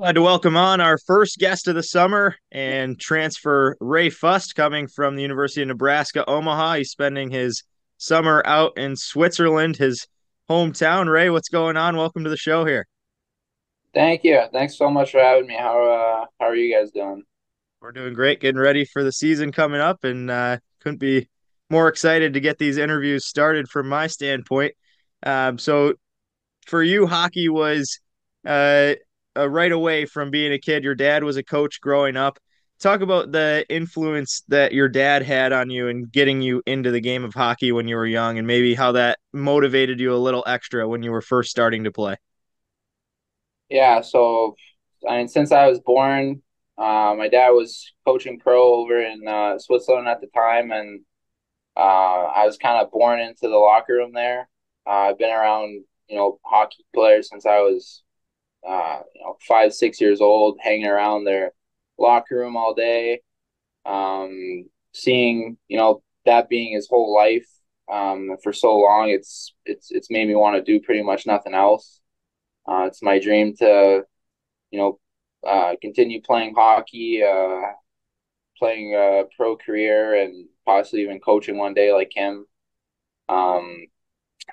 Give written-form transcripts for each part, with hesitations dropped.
Glad to welcome on our first guest of the summer and transfer Ray Fust coming from the University of Nebraska, Omaha. He's spending his summer out in Switzerland, his hometown. Ray, what's going on? Welcome to the show here. Thank you. Thanks so much for having me. How are you guys doing? We're doing great, getting ready for the season coming up, and couldn't be more excited to get these interviews started from my standpoint. So for you, hockey was uh, right away from being a kid. Your dad was a coach growing up. Talk about the influence that your dad had on you and getting you into the game of hockey when you were young, and maybe how that motivated you a little extra when you were first starting to play. Yeah, so I mean, since I was born, my dad was coaching pro over in Switzerland at the time, and I was kind of born into the locker room there. I've been around, hockey players since I was, 5, 6 years old, hanging around their locker room all day, seeing, that being his whole life, for so long. It's made me want to do pretty much nothing else. It's my dream to, you know, continue playing hockey, playing a pro career, and possibly even coaching one day like him. Um,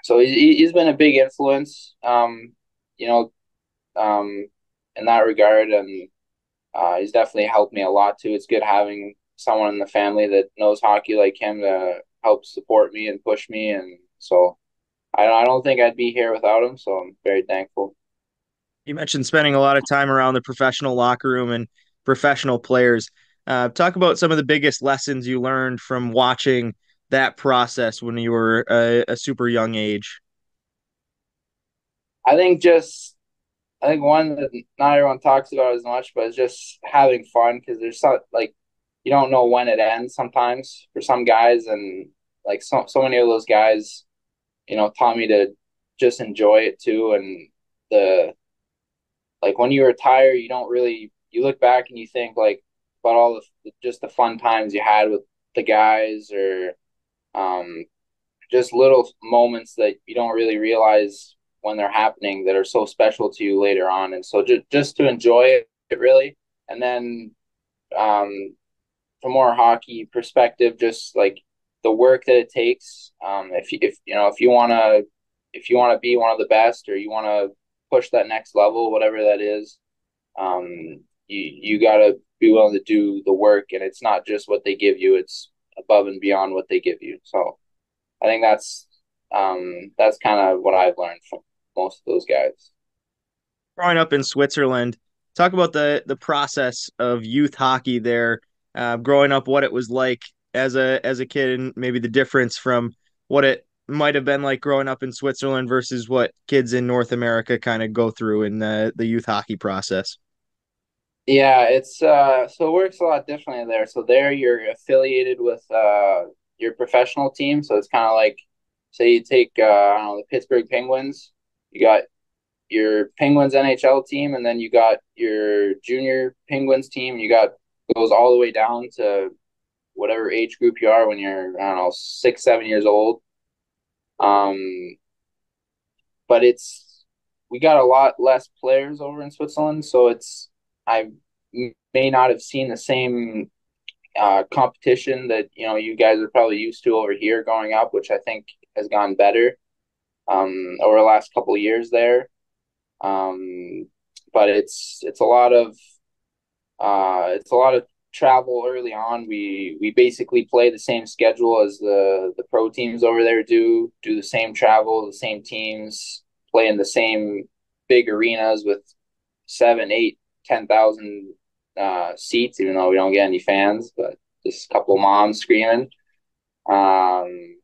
so he's been a big influence, you know, um, in that regard, and he's definitely helped me a lot too. It's good having someone in the family that knows hockey like him to help support me and push me, and so I don't think I'd be here without him. So I'm very thankful. You mentioned spending a lot of time around the professional locker room and professional players. Talk about some of the biggest lessons you learned from watching that process when you were a super young age. I think just I think one that not everyone talks about as much, but it's just having fun because there's some like you don't know when it ends sometimes for some guys, and like so many of those guys, taught me to just enjoy it too. And the like when you retire, you don't really you look back and you think like about all just the fun times you had with the guys, or um, just little moments that you don't really realize when they're happening that are so special to you later on. And so just to enjoy it really. And then um, from more hockey perspective, just like the work that it takes. If you want to be one of the best, or you want to push that next level, whatever that is, you got to be willing to do the work, and it's not just what they give you; it's above and beyond what they give you. So I think that's kind of what I've learned from most of those guys. Growing up in Switzerland, talk about the process of youth hockey there. Growing up, what it was like as a kid, and maybe the difference from what it might have been like growing up in Switzerland versus what kids in North America kind of go through in the youth hockey process. Yeah, it's so it works a lot differently there. So there you're affiliated with your professional team. So it's kind of like, say you take I don't know, the Pittsburgh Penguins. You got your Penguins NHL team, and then you got your junior Penguins team. You got goes all the way down to whatever age group you are when you're, I don't know, 6, 7 years old. Um, but we got a lot less players over in Switzerland, so I may not have seen the same competition that you guys are probably used to over here growing up, which I think has gone better over the last couple of years there. But it's a lot of travel early on. We basically play the same schedule as the pro teams over there do the same travel, the same teams, play in the same big arenas with 7, 8, 10,000 seats, even though we don't get any fans, but just a couple of moms screaming. Um,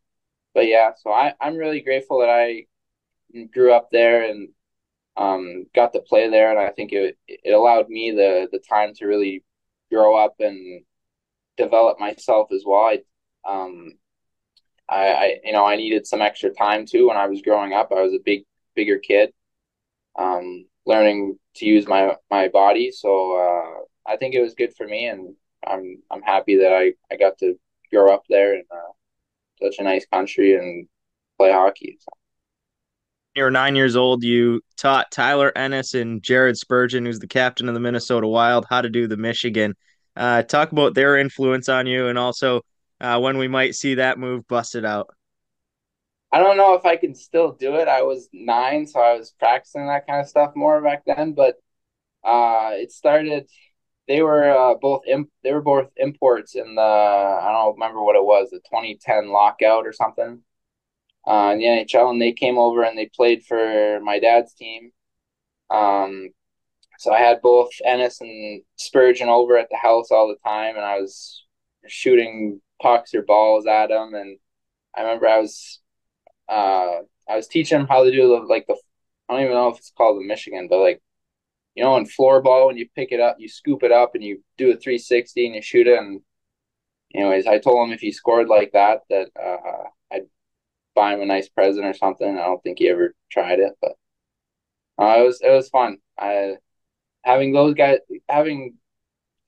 but yeah, so I'm really grateful that I grew up there and got to play there, and I think it allowed me the time to really grow up and develop myself as well. Um, I needed some extra time too when I was growing up. I was a bigger kid, learning to use my body. So I think it was good for me, and I'm happy that I got to grow up there in such a nice country and play hockey. So. You were 9 years old. You taught Tyler Ennis and Jared Spurgeon, who's the captain of the Minnesota Wild, how to do the Michigan. Talk about their influence on you, and also when we might see that move busted out. I don't know if I can still do it. I was 9, so I was practicing that kind of stuff more back then. But it started. They were both imports in the I don't remember what it was, the 2010 lockout or something, in the NHL, and they came over and they played for my dad's team. Um, so I had both Ennis and Spurgeon over at the house all the time, and I was shooting pucks or balls at them. And I remember uh, I was teaching them how to do the I don't even know if it's called the Michigan, but like in floor ball when you pick it up, you scoop it up and you do a 360 and you shoot it. And anyways, I told him if he scored like that, I'd buy him a nice present or something. I don't think he ever tried it, but it was fun. I having those guys having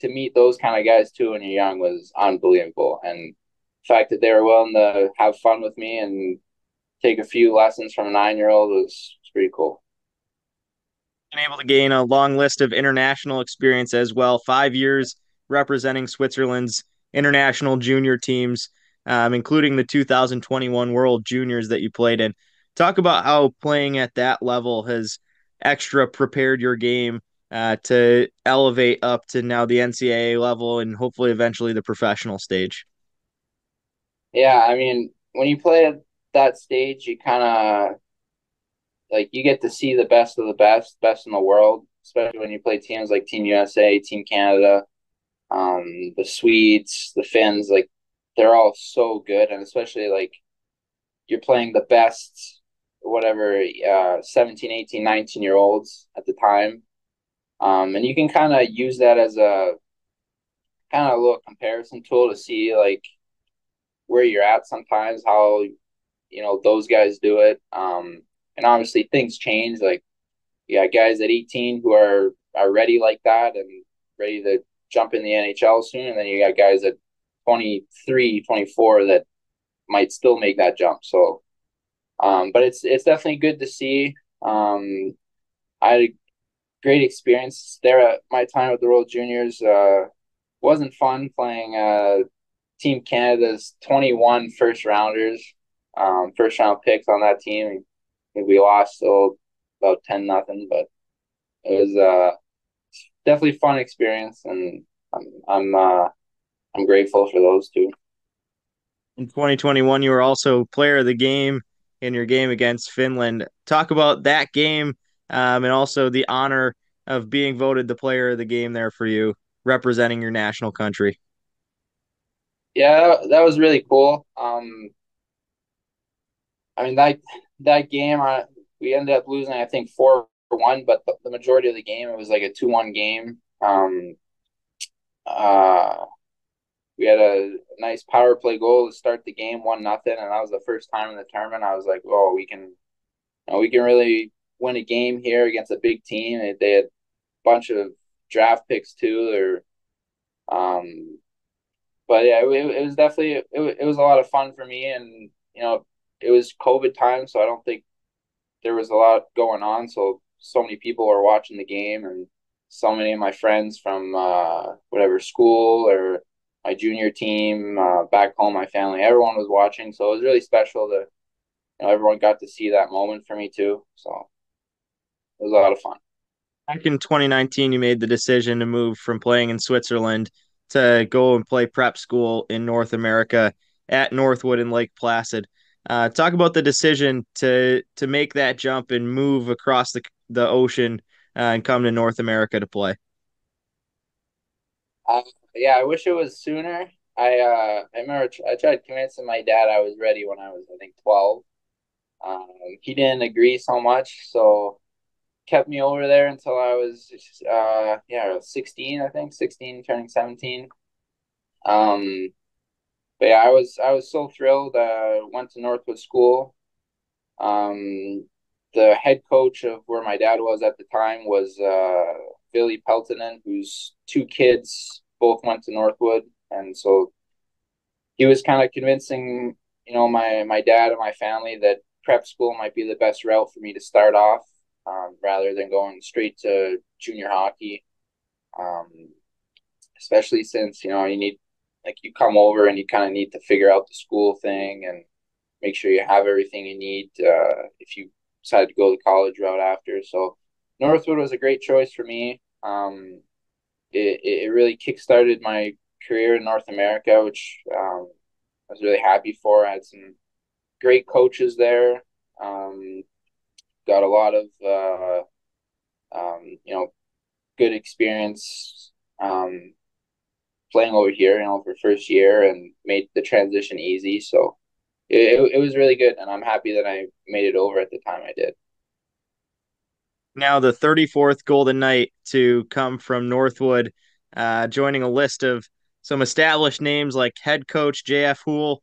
to meet those kind of guys too when you're young was unbelievable. And the fact that they were willing to have fun with me and take a few lessons from a 9-year-old was pretty cool. Been able to gain a long list of international experience as well. 5 years representing Switzerland's international junior teams, including the 2021 World Juniors that you played in. Talk about how playing at that level has extra prepared your game to elevate up to now the NCAA level and hopefully eventually the professional stage. Yeah, I mean, when you play at that stage, you kind of like you get to see the best of the best in the world, especially when you play teams like Team USA, Team Canada, the Swedes, the Finns, like they're all so good, and especially like you're playing the best, whatever, 17, 18, 19 year olds at the time. And you can kind of use that as a kind of a little comparison tool to see like where you're at sometimes, how those guys do it. And obviously things change. Like you got guys at 18 who are ready like that and ready to jump in the NHL soon, and then you got guys at 23, 24 that might still make that jump. So, but it's definitely good to see. I had a great experience there at my time with the World Juniors. Wasn't fun playing Team Canada's 21 first rounders, first round picks on that team. I think we lost still about 10-0, but it was definitely fun experience, and I'm grateful for those two. In 2021, you were also player of the game in your game against Finland. Talk about that game and also the honor of being voted the player of the game there for you, representing your national country. Yeah, that was really cool. I mean that game, we ended up losing, I think 4-1, but the majority of the game it was like a 2-1 game. Uh, we had a nice power play goal to start the game, 1-0, and that was the first time in the tournament. I was like, "Oh, we can really win a game here against a big team." They had a bunch of draft picks too. But yeah, it was definitely it was a lot of fun for me, and it was COVID time, so I don't think there was a lot going on. So many people were watching the game, and so many of my friends from whatever school or my junior team back home, my family, everyone was watching. So it was really special to everyone got to see that moment for me too. So it was a lot of fun. Back in 2019, you made the decision to move from playing in Switzerland to go and play prep school in North America at Northwood and Lake Placid. Talk about the decision to make that jump and move across the ocean and come to North America to play. Uh, yeah, I wish it was sooner. I remember I tried convincing my dad I was ready when I was I think 12. He didn't agree so much, so kept me over there until I was 16, I think 16 turning 17. Um, but yeah, I was so thrilled. Went to Northwood School. The head coach of where my dad was at the time was Billy Peltonen, whose two kids both went to Northwood, and so he was kind of convincing my dad and my family that prep school might be the best route for me to start off, rather than going straight to junior hockey. Um, Especially since you need like you come over and you kind of need to figure out the school thing and make sure you have everything you need if you decide to go the college route after. So Northwood was a great choice for me. It really kickstarted my career in North America, which I was really happy for. I had some great coaches there. Um, got a lot of good experience playing over here, for first year and made the transition easy. So it was really good, and I'm happy that I made it over at the time I did. Now the 34th Golden Knight to come from Northwood, joining a list of some established names like head coach J.F. Houle,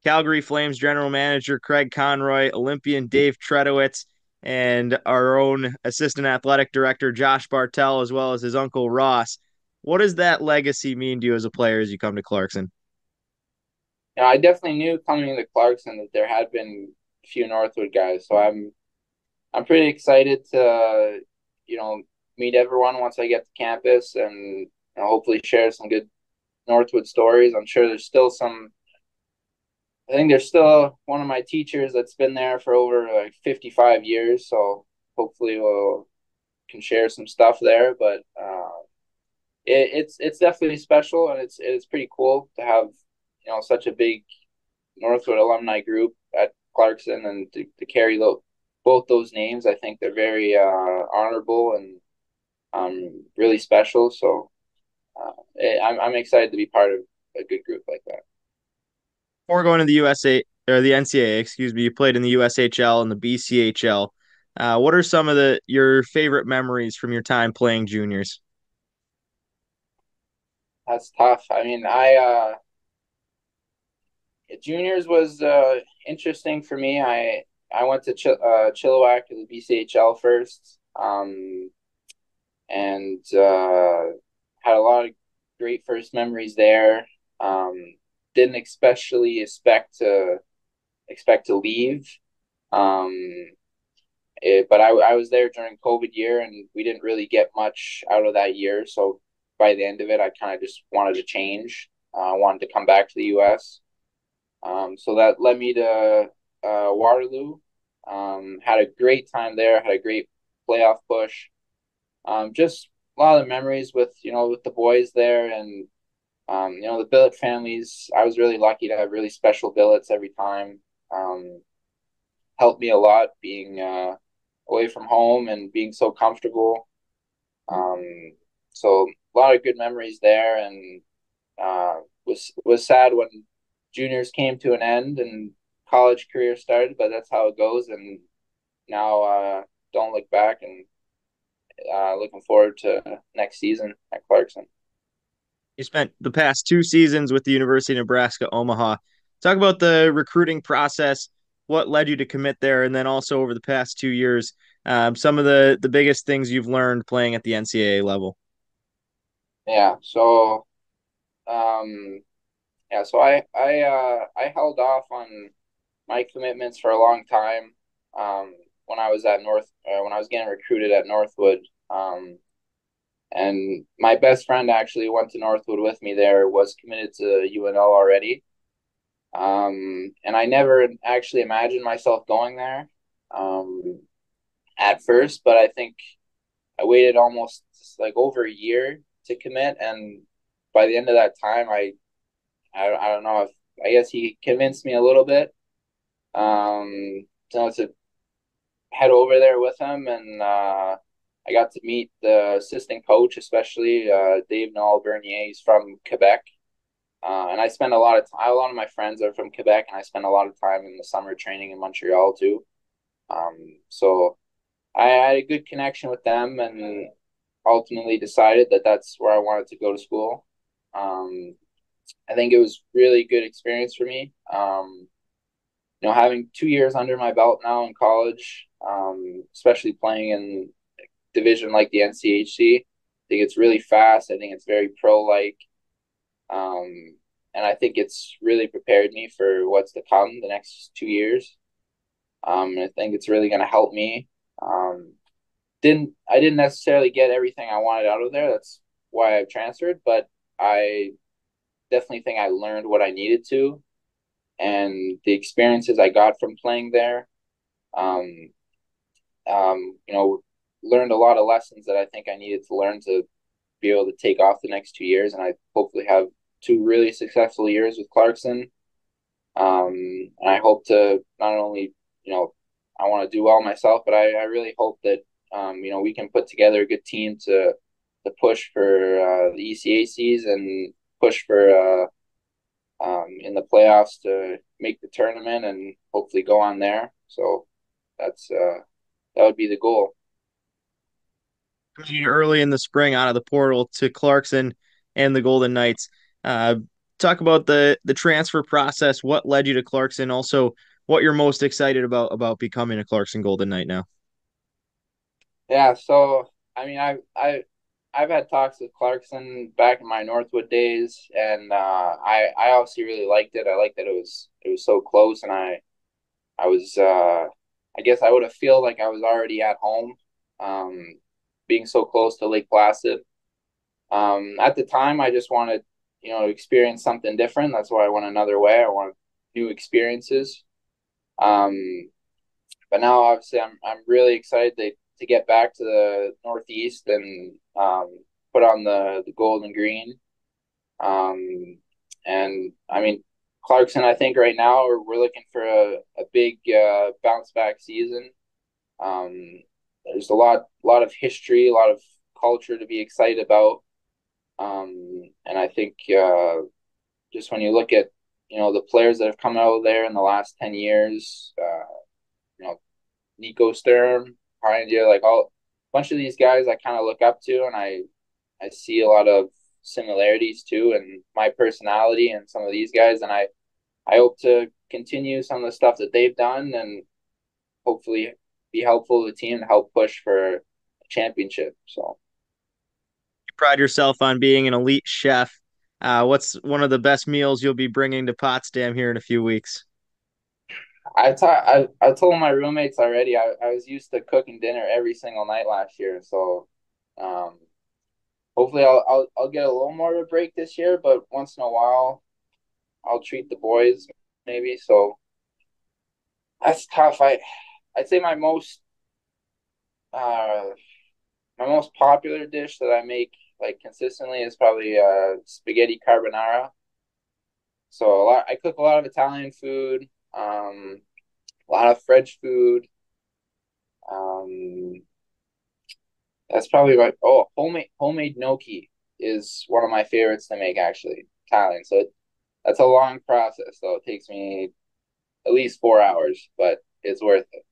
Calgary Flames general manager Craig Conroy, Olympian Dave Tredowitz, and our own assistant athletic director Josh Bartel, as well as his uncle Ross. What does that legacy mean to you as a player as you come to Clarkson? I definitely knew coming into Clarkson that there had been a few Northwood guys, so I'm pretty excited to meet everyone once I get to campus and hopefully share some good Northwood stories. I'm sure there's still some. I think there's still one of my teachers that's been there for over like 55 years, so hopefully we'll can share some stuff there. But it's definitely special, and it's pretty cool to have such a big Northwood alumni group at Clarkson, and to carry both those names. I think they're very honorable and really special. So I'm excited to be part of a good group like that. Before going to the USA or the NCAA, excuse me, you played in the USHL and the BCHL. What are some of your favorite memories from your time playing juniors? That's tough. I mean, I juniors was interesting for me. I went to Chilliwack to the BCHL first, and had a lot of great first memories there. Didn't especially expect to leave. Um, but I was there during COVID year, and we didn't really get much out of that year. So by the end of it, I kind of just wanted to change. I wanted to come back to the U.S. So that led me to Waterloo. Had a great time there. Had a great playoff push. Just a lot of memories with the boys there, and the billet families. I was really lucky to have really special billets every time. Helped me a lot being away from home and being so comfortable. Um, so a lot of good memories there, and was sad when juniors came to an end and college career started, but that's how it goes. And now don't look back, and looking forward to next season at Clarkson. You spent the past 2 seasons with the University of Nebraska Omaha. Talk about the recruiting process, what led you to commit there, and then also over the past 2 years, some of the biggest things you've learned playing at the NCAA level. Yeah. So um, I held off on my commitments for a long time. When I was when I was getting recruited at Northwood. And my best friend actually went to Northwood with me there, was committed to UNL already. And I never actually imagined myself going there at first, but I think I waited almost like over a year to commit. And by the end of that time, I don't know if I guess he convinced me a little bit to head over there with him, and I got to meet the assistant coach, especially Dave Noel Bernier. He's from Quebec, and I spend a lot of time. A lot of my friends are from Quebec, and I spend a lot of time in the summer training in Montreal too. So I had a good connection with them, and ultimately decided that that's where I wanted to go to school. Um, I think it was really good experience for me. Having 2 years under my belt now in college, especially playing in division like the NCHC. I think it's really fast. I think it's very pro-like. And I think it's really prepared me for what's to come the next 2 years. I think it's really going to help me. Didn't I didn't necessarily get everything I wanted out of there. That's why I've transferred, but I definitely think I learned what I needed to, and the experiences I got from playing there. Um, you know, learned a lot of lessons that I think I needed to learn to be able to take off the next 2 years, and I hopefully have 2 really successful years with Clarkson. And I hope to not only, I want to do well myself, but I really hope that, we can put together a good team to push for the ECACs and push for in the playoffs to make the tournament and hopefully go on there. So that would be the goal. Early in the spring out of the portal to Clarkson and the Golden Knights. Uh, Talk about the transfer process. What led you to Clarkson? Also, what you're most excited about becoming a Clarkson Golden Knight now. Yeah, so I mean, I've had talks with Clarkson back in my Northwood days, and I obviously really liked it. I liked that it was so close, and I was I guess I would have feel like I was already at home, um, being so close to Lake Placid. At the time, I just wanted to experience something different. That's why I went another way. I wanted new experiences. Um, but now obviously I'm really excited to get back to the Northeast and put on the gold and green. Um, and I mean Clarkson, I think right now we're looking for a big bounce back season. Um, there's a lot of history, a lot of culture to be excited about. And I think just when you look at the players that have come out of there in the last 10 years, you know Nico Sturm, Pioneer, like all a bunch of these guys I kind of look up to, and I see a lot of similarities too, and my personality and some of these guys, and I hope to continue some of the stuff that they've done, and hopefully be helpful to the team to help push for a championship. So You pride yourself on being an elite chef. What's one of the best meals you'll be bringing to Potsdam here in a few weeks? I told my roommates already. I was used to cooking dinner every single night last year, so um, hopefully I'll get a little more of a break this year. But once in a while, I'll treat the boys maybe. So that's tough. I'd say uh my most popular dish that I make like consistently is probably spaghetti carbonara. So I cook a lot of Italian food, a lot of French food. Um, that's probably like homemade gnocchi is one of my favorites to make actually Italian. So that's a long process, so it takes me at least 4 hours, but it's worth it.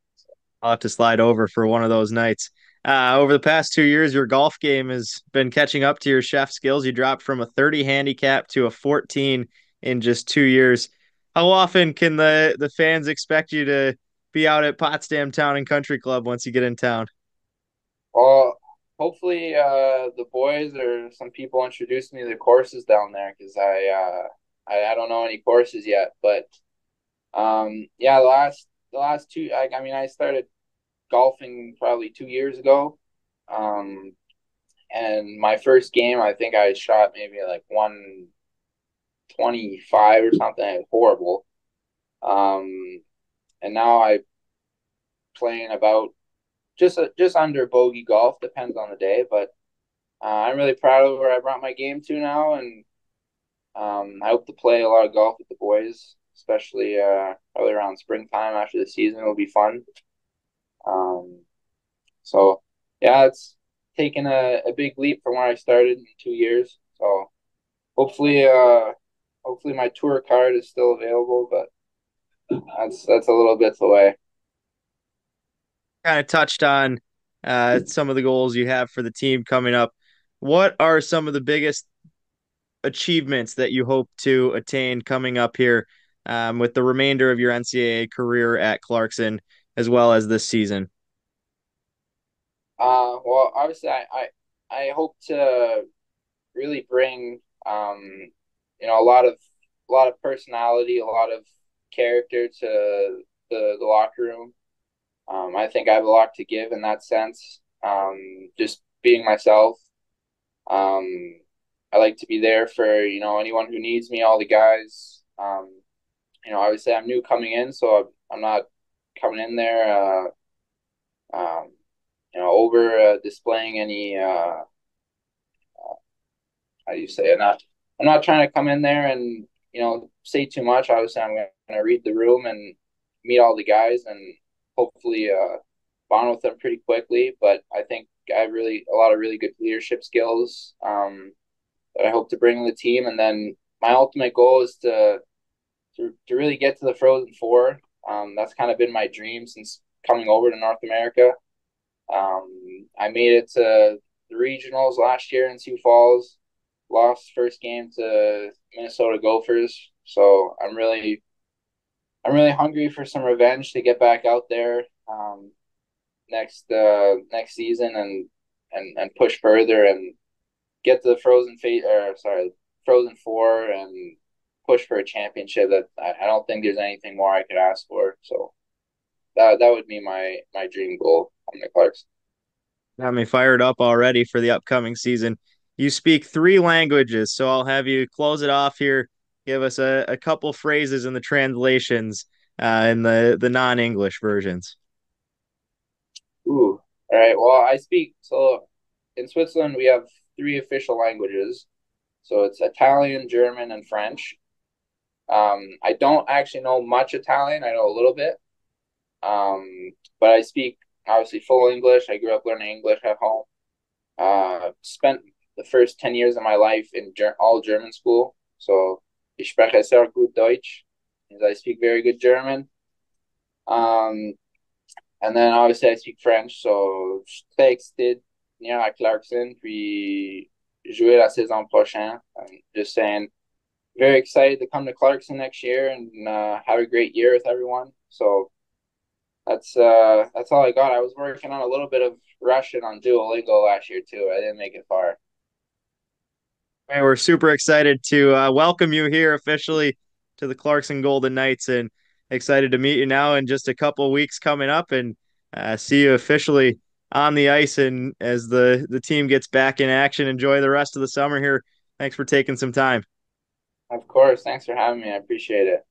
I'll have to slide over for one of those nights. Over the past 2 years, your golf game has been catching up to your chef skills. You dropped from a 30 handicap to a 14 in just 2 years. How often can the fans expect you to be out at Potsdam Town and Country Club once you get in town? Well, hopefully the boys or some people introduce me to the courses down there because I don't know any courses yet, but yeah, the last two I mean I started golfing probably 2 years ago. Um, and my first game, I think I shot maybe like 125 or something. It was horrible. Um, and now I playing about just under bogey golf. Depends on the day, but I'm really proud of where I brought my game to now, and I hope to play a lot of golf with the boys, especially probably around springtime after the season. It'll be fun. Um, so yeah, it's taken a big leap from where I started in 2 years. So hopefully, hopefully my tour card is still available, but that's a little bit away. Kind of touched on some of the goals you have for the team coming up. What are some of the biggest achievements that you hope to attain coming up here with the remainder of your NCAA career at Clarkson, as well as this season? Well, obviously, I hope to really bring a lot of personality, a lot of character to the locker room. I think I have a lot to give in that sense. Just being myself. Um, I like to be there for, anyone who needs me, all the guys. Obviously I'm new coming in, so I'm not coming in there, um, over displaying any, how do you say it? I'm not trying to come in there and, say too much. Obviously I'm going to read the room and meet all the guys and hopefully, bond with them pretty quickly. But I think I have a lot of really good leadership skills, that I hope to bring to the team. And then my ultimate goal is to really get to the Frozen Four. That's kind of been my dream since coming over to North America. I made it to the regionals last year in Sioux Falls. Lost first game to Minnesota Gophers, so I'm really hungry for some revenge to get back out there, next season and push further and get to the Frozen Four and push for a championship. That I don't think there's anything more I could ask for. So that would be my dream goal on the Clarks. Got me fired up already for the upcoming season. You speak three languages, so I'll have you close it off here. Give us a couple phrases in the translations, in the non-English versions. Ooh, all right. Well, I speak so in Switzerland we have three official languages. So it's Italian, German, and French. I don't actually know much Italian. I know a little bit. But I speak obviously full English. I grew up learning English at home. Spent the first 10 years of my life in all German school. So ich spreche sehr gut Deutsch. Means I speak very good German. Um, and then obviously I speak French. So je suis très excité de venir à Clarkson puis jouer la saison prochaine. I'm just saying, very excited to come to Clarkson next year and have a great year with everyone. So that's all I got. I was working on a little bit of Russian on Duolingo last year too. I didn't make it far. Hey, we're super excited to welcome you here officially to the Clarkson Golden Knights, and excited to meet you now in just a couple weeks coming up, and see you officially on the ice and as the team gets back in action. Enjoy the rest of the summer here. Thanks for taking some time. Of course. Thanks for having me. I appreciate it.